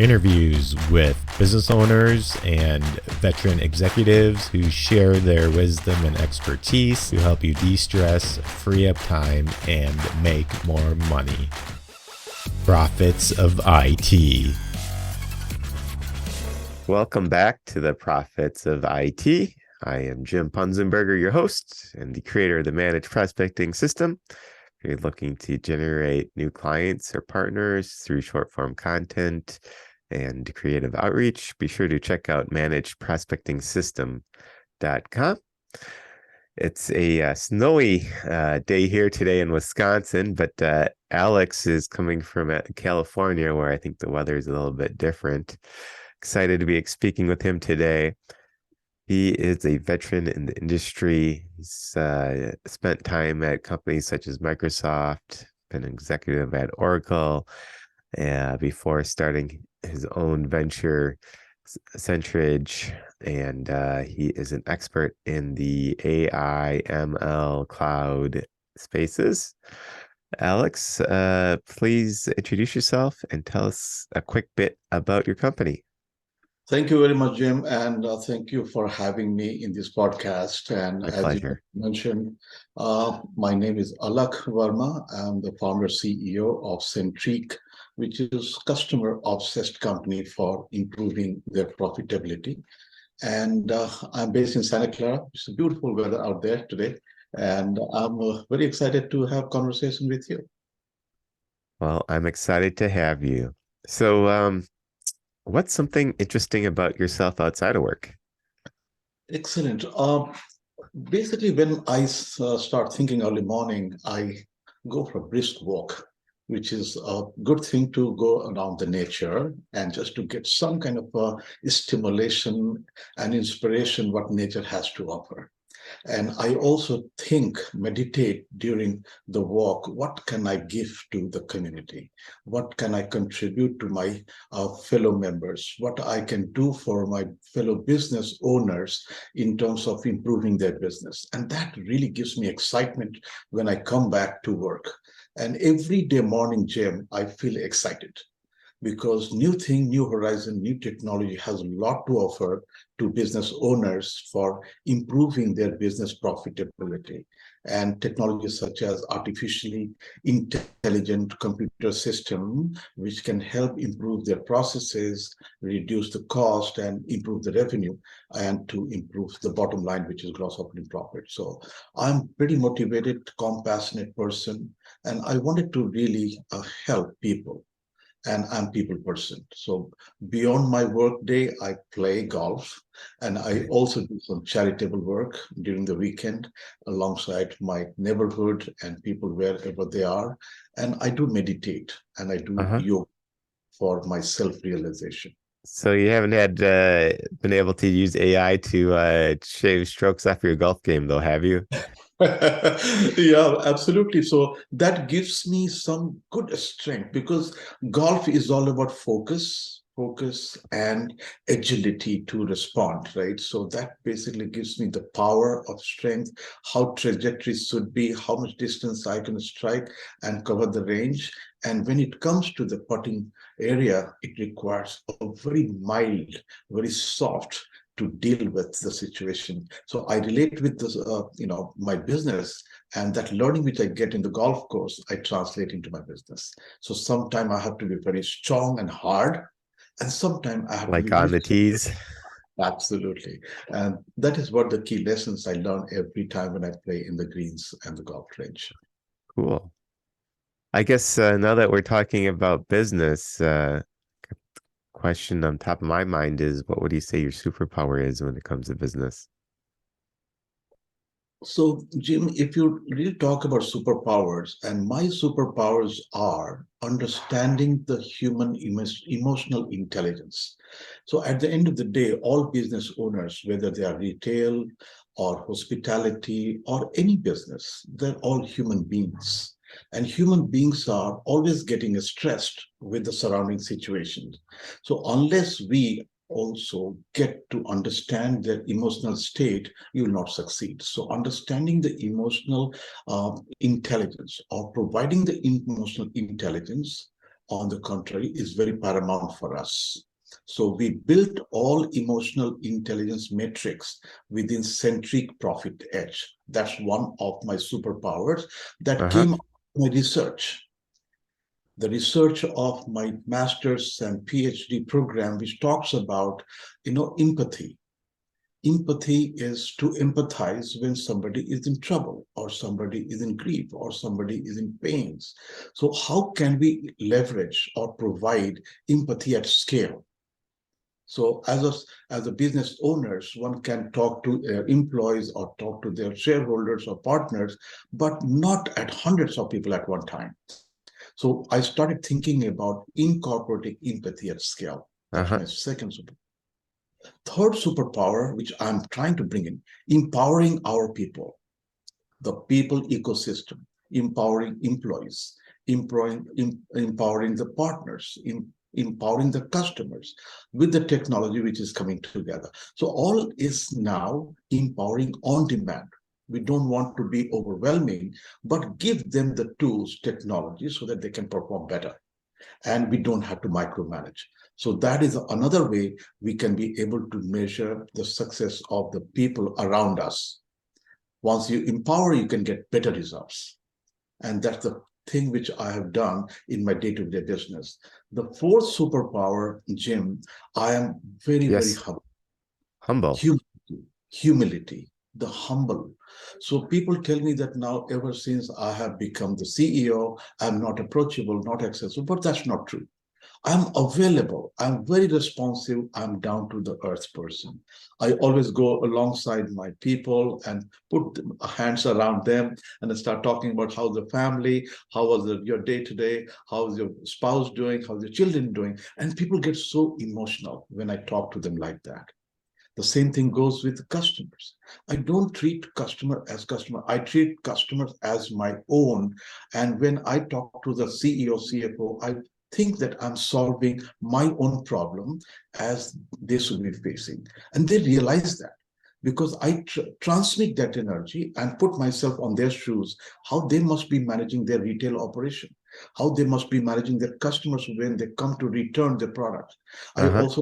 interviews with business owners and veteran executives who share their wisdom and expertise to help you de-stress, free up time, and make more money. Prophets of IT. Welcome back to the Prophets of IT. I am Jim Punzenberger, your host and the creator of the Managed Prospecting System. If you're looking to generate new clients or partners through short-form content and creative outreach, be sure to check out managedprospectingsystem.com. It's a snowy day here today in Wisconsin, but Alex is coming from California, where I think the weather is a little bit different. Excited to be speaking with him today. He is a veteran in the industry. He's spent time at companies such as Microsoft, been an executive at Oracle, before starting his own venture, 𝐶𝑒ntrage, and he is an expert in the AI, ML, cloud spaces. Alex, please introduce yourself and tell us a quick bit about your company. Thank you very much, Jim, and thank you for having me in this podcast. And My as pleasure. you mentioned, my name is Alakh Verma. I'm the founder CEO of 𝐶𝑒ntrage, which is a customer-obsessed company for improving their profitability. And I'm based in Santa Clara. It's a beautiful weather out there today, and I'm very excited to have a conversation with you. Well, I'm excited to have you. So, what's something interesting about yourself outside of work? Excellent. Basically, when I start thinking early morning, I go for a brisk walk, which is a good thing to go around the nature and just to get some kind of stimulation and inspiration what nature has to offer. And I also meditate during the walk. What can I give to the community? What can I contribute to my fellow members? What I can do for my fellow business owners in terms of improving their business? And that really gives me excitement when I come back to work. And every day morning, Jim, I feel excited, because new thing, new horizon, new technology has a lot to offer to business owners for improving their business profitability. And technologies such as artificially intelligent computer system, which can help improve their processes, reduce the cost, and improve the revenue, and to improve the bottom line, which is gross operating profit. So I'm pretty motivated, compassionate person, and I wanted to really help people. And I'm a people person. So beyond my work day, I play golf, and I also do some charitable work during the weekend alongside my neighborhood and people wherever they are. And I do meditate, and I do yoga for my self-realization. So you haven't had been able to use AI to shave strokes off your golf game, though, have you? Yeah, absolutely. So that gives me some good strength, because golf is all about focus and agility to respond, right? So that basically gives me the power of strength, how trajectories should be, how much distance I can strike and cover the range. And when it comes to the putting area, it requires a very mild, very soft to deal with the situation. So I relate with this, my business, and that learning which I get in the golf course, I translate into my business. So sometimes I have to be very strong and hard, and sometimes I have like to be on the tees. Absolutely. And that is what the key lessons I learn every time when I play in the greens and the golf range. Cool. I guess now that we're talking about business, question on top of my mind is, what would you say your superpower is when it comes to business? So, Jim, if you really talk about superpowers, and my superpowers are understanding the human emotional intelligence. So at the end of the day, all business owners, whether they are retail or hospitality or any business, they're all human beings. And human beings are always getting stressed with the surrounding situations. So unless we also get to understand their emotional state, you will not succeed. So understanding the emotional intelligence, or providing the emotional intelligence on the contrary, is very paramount for us. So we built all emotional intelligence metrics within centric profit edge. That's one of my superpowers that Uh-huh. came out of my research. The research of my master's and PhD program, which talks about, empathy. Empathy is to empathize when somebody is in trouble or somebody is in grief or somebody is in pains. So how can we leverage or provide empathy at scale? So as a business owners, one can talk to their employees or talk to their shareholders or partners, but not at hundreds of people at one time. So I started thinking about incorporating empathy at scale. That's Uh-huh. my second superpower. Third superpower, which I'm trying to bring in, empowering our people, the people ecosystem, empowering employees, empowering the partners, empowering the customers with the technology which is coming together. So all is now empowering on demand. We don't want to be overwhelming, but give them the tools, technology, so that they can perform better. And we don't have to micromanage. So that is another way we can be able to measure the success of the people around us. Once you empower, you can get better results. And that's the thing which I have done in my day-to-day business. The fourth superpower, Jim, I am very, very Yes. humble. Humble. Humility, the humble. So people tell me that now, ever since I have become the CEO, I'm not approachable, not accessible, but that's not true. I'm available. I'm very responsive. I'm down to the earth person. I always go alongside my people and put hands around them and start talking about how the family, how was your day today, how's your spouse doing, how's your children doing. And people get so emotional when I talk to them like that. The same thing goes with customers. I don't treat customer as customer. I treat customers as my own. And when I talk to the CEO, CFO, I think that I'm solving my own problem as they should be facing. And they realize that because I transmit that energy and put myself on their shoes, how they must be managing their retail operation, how they must be managing their customers when they come to return the product. I Uh-huh. also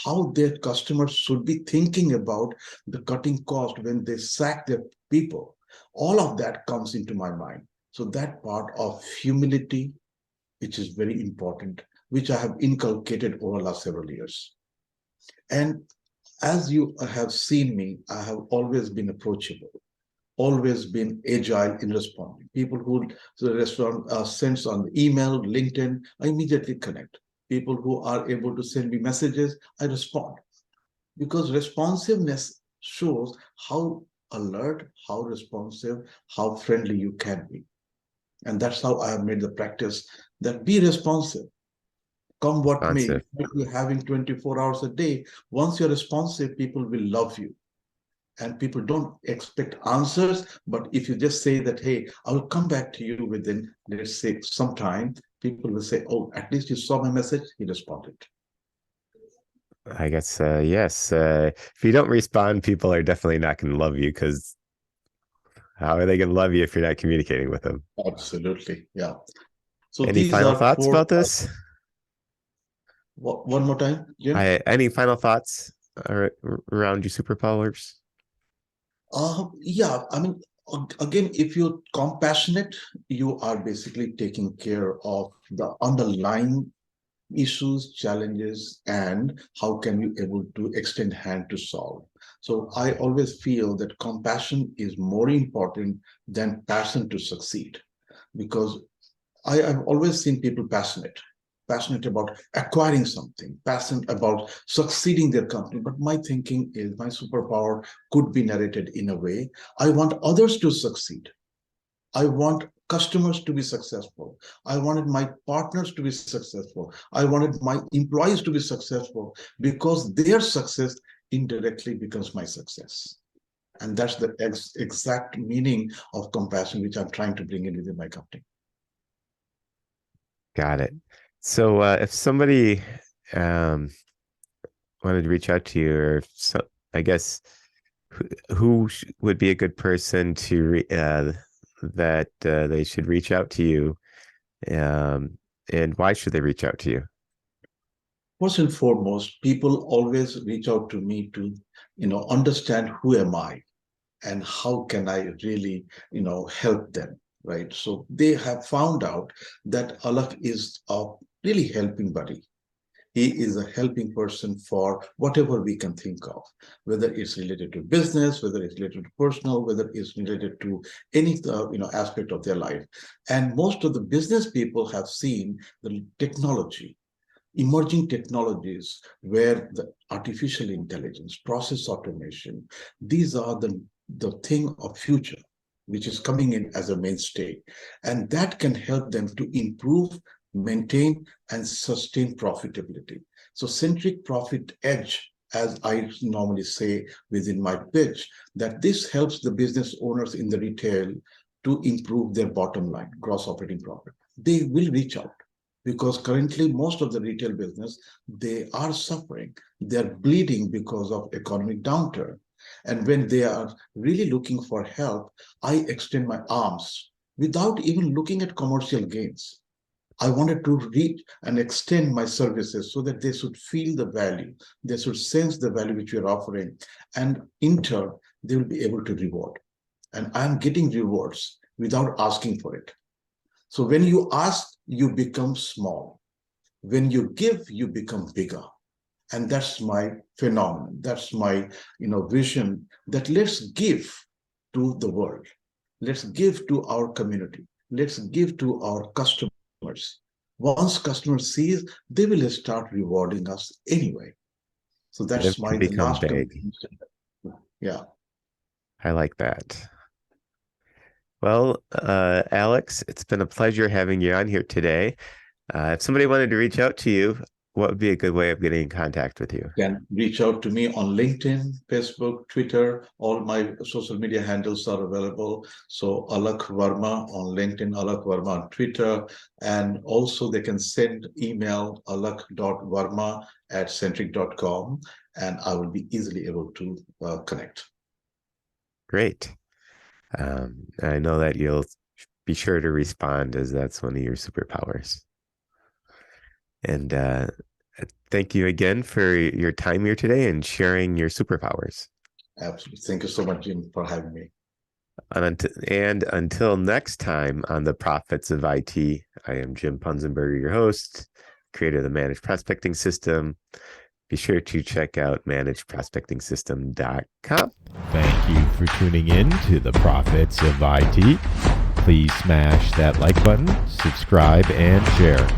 how their customers should be thinking about the cutting cost when they sack their people. All of that comes into my mind. So that part of humility, which is very important, which I have inculcated over the last several years. And as you have seen me, I have always been approachable, always been agile in responding. People who respond sends on email, LinkedIn, I immediately connect. People who are able to send me messages, I respond. Because responsiveness shows how alert, how responsive, how friendly you can be. And that's how I have made the practice that be responsive. Come what may, you Responsive. might be having 24 hours a day. Once you're responsive, people will love you. And people don't expect answers, but if you just say that, hey, I will come back to you within, let's say, some time, people will say, oh, at least you saw my message, he responded. I guess yes. If you don't respond, people are definitely not going to love you because how are they going to love you if you're not communicating with them? Absolutely, yeah. So Any these final are thoughts four. about this? One more time, Jim. Any final thoughts around your superpowers? Yeah, I mean, again, if you're compassionate, you are basically taking care of the underlying issues, challenges, and how can you able to extend hand to solve. So I always feel that compassion is more important than passion to succeed, because I've always seen people passionate about acquiring something, passionate about succeeding their company. But my thinking is my superpower could be narrated in a way. I want others to succeed. I want customers to be successful. I wanted my partners to be successful. I wanted my employees to be successful because their success indirectly becomes my success. And that's the exact meaning of compassion, which I'm trying to bring in within my company. Got it. So if somebody um, wanted to reach out to you, or so, I guess who would be a good person to that they should reach out to you? and why should they reach out to you? First and foremost, people always reach out to me to, understand who am I and how can I really, help them, right? So they have found out that Alakh is a really helping buddy. He is a helping person for whatever we can think of, whether it's related to business, whether it's related to personal, whether it's related to any aspect of their life. And most of the business people have seen the technology, emerging technologies where the artificial intelligence, process automation, these are the thing of future, which is coming in as a mainstay. And that can help them to improve, maintain, and sustain profitability. So centric profit edge, as I normally say within my pitch, that this helps the business owners in the retail to improve their bottom line, gross operating profit. They will reach out because currently most of the retail business, they are suffering. They're bleeding because of economic downturn. And when they are really looking for help, I extend my arms without even looking at commercial gains. I wanted to reach and extend my services so that they should feel the value, they should sense the value which we are offering, and in turn, they will be able to reward. And I'm getting rewards without asking for it. So when you ask, you become small. When you give, you become bigger. And that's my phenomenon. That's my vision, that let's give to the world. Let's give to our community. Let's give to our customers. Once customers see, they will start rewarding us anyway. So that's Live to the become last big. Yeah. I like that. Well, Alex, it's been a pleasure having you on here today. If somebody wanted to reach out to you, what would be a good way of getting in contact with you? You can reach out to me on LinkedIn, Facebook, Twitter. All my social media handles are available. So Alakh Verma on LinkedIn, Alakh Verma on Twitter. And also they can send email alakh.verma@centric.com, and I will be easily able to connect. Great. I know that you'll be sure to respond, as that's one of your superpowers. And thank you again for your time here today and sharing your superpowers. Absolutely. Thank you so much, Jim, for having me. And until next time on the Profits of IT, I am Jim Punzenberger, your host, creator of the Managed Prospecting System. Be sure to check out managedprospectingsystem.com. Thank you for tuning in to the Profits of IT. Please smash that like button, subscribe, and share.